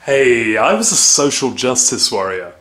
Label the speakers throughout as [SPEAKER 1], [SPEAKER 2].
[SPEAKER 1] Hey, I was a social justice warrior.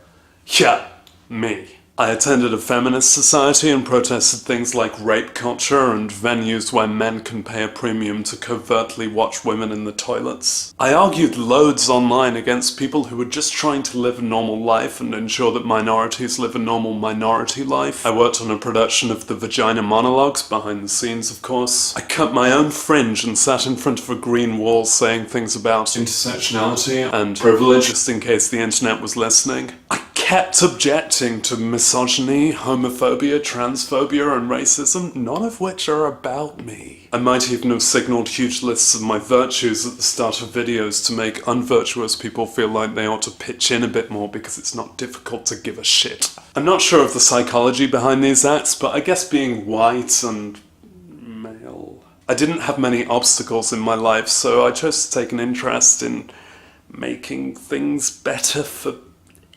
[SPEAKER 1] Yeah, me. I attended a feminist society and protested things like rape culture and venues where men can pay a premium to covertly watch women in the toilets. I argued loads online against people who were just trying to live a normal life and ensure that minorities live a normal minority life. I worked on a production of the Vagina Monologues, behind the scenes of course. I cut my own fringe and sat in front of a green wall saying things about intersectionality and privilege, just in case the internet was listening. I kept objecting to misogyny, homophobia, transphobia and racism, none of which are about me. I might even have signalled huge lists of my virtues at the start of videos to make unvirtuous people feel like they ought to pitch in a bit more because it's not difficult to give a shit. I'm not sure of the psychology behind these acts, but I guess being white and male, I didn't have many obstacles in my life, so I chose to take an interest in making things better for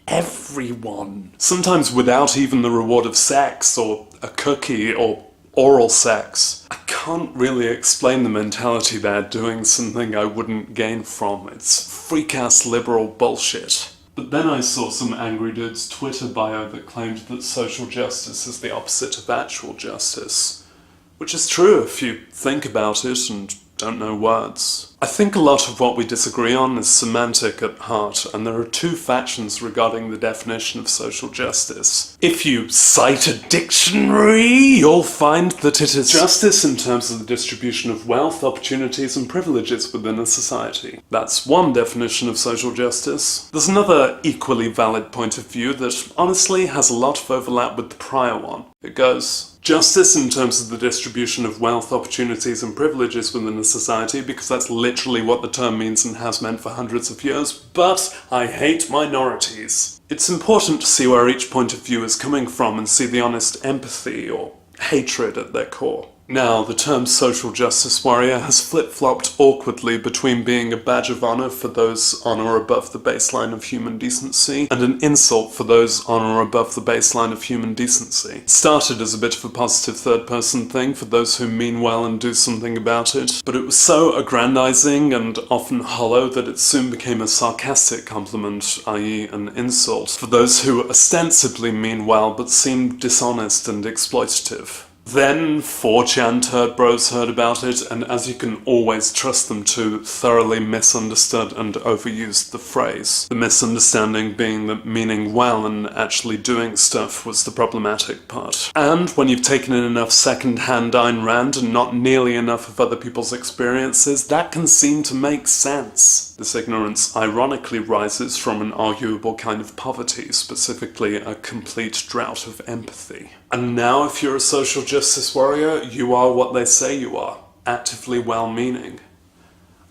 [SPEAKER 1] everyone. Sometimes without even the reward of sex, or a cookie, or oral sex. I can't really explain the mentality there, doing something I wouldn't gain from. It's freak-ass liberal bullshit. But then I saw some angry dude's Twitter bio that claimed that social justice is the opposite of actual justice. Which is true if you think about it and don't know words. I think a lot of what we disagree on is semantic at heart, and there are two factions regarding the definition of social justice. If you cite a dictionary, you'll find that it is justice in terms of the distribution of wealth, opportunities and privileges within a society. That's one definition of social justice. There's another equally valid point of view that honestly has a lot of overlap with the prior one. It goes, justice in terms of the distribution of wealth, opportunities and privileges within a society, because that's literally what the term means and has meant for hundreds of years, but I hate minorities. It's important to see where each point of view is coming from and see the honest empathy or hatred at their core. Now, the term social justice warrior has flip-flopped awkwardly between being a badge of honor for those on or above the baseline of human decency and an insult for those on or above the baseline of human decency. It started as a bit of a positive third-person thing for those who mean well and do something about it, but it was so aggrandizing and often hollow that it soon became a sarcastic compliment, i.e. an insult, for those who ostensibly mean well but seem dishonest and exploitative. Then 4chan turd bros heard about it, and as you can always trust them to, thoroughly misunderstood and overused the phrase. The misunderstanding being that meaning well and actually doing stuff was the problematic part. And when you've taken in enough second-hand Ayn Rand and not nearly enough of other people's experiences, that can seem to make sense. This ignorance ironically rises from an arguable kind of poverty, specifically a complete drought of empathy. And now if you're a social justice warrior, you are what they say you are, actively well-meaning.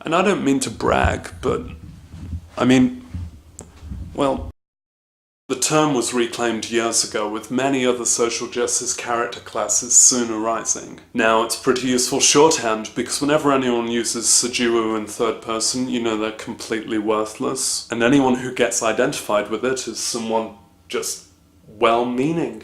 [SPEAKER 1] And I don't mean to brag, but I mean, well, the term was reclaimed years ago, with many other social justice character classes soon arising. Now it's pretty useful shorthand, because whenever anyone uses SJW in third person, you know they're completely worthless, and anyone who gets identified with it is someone just well-meaning.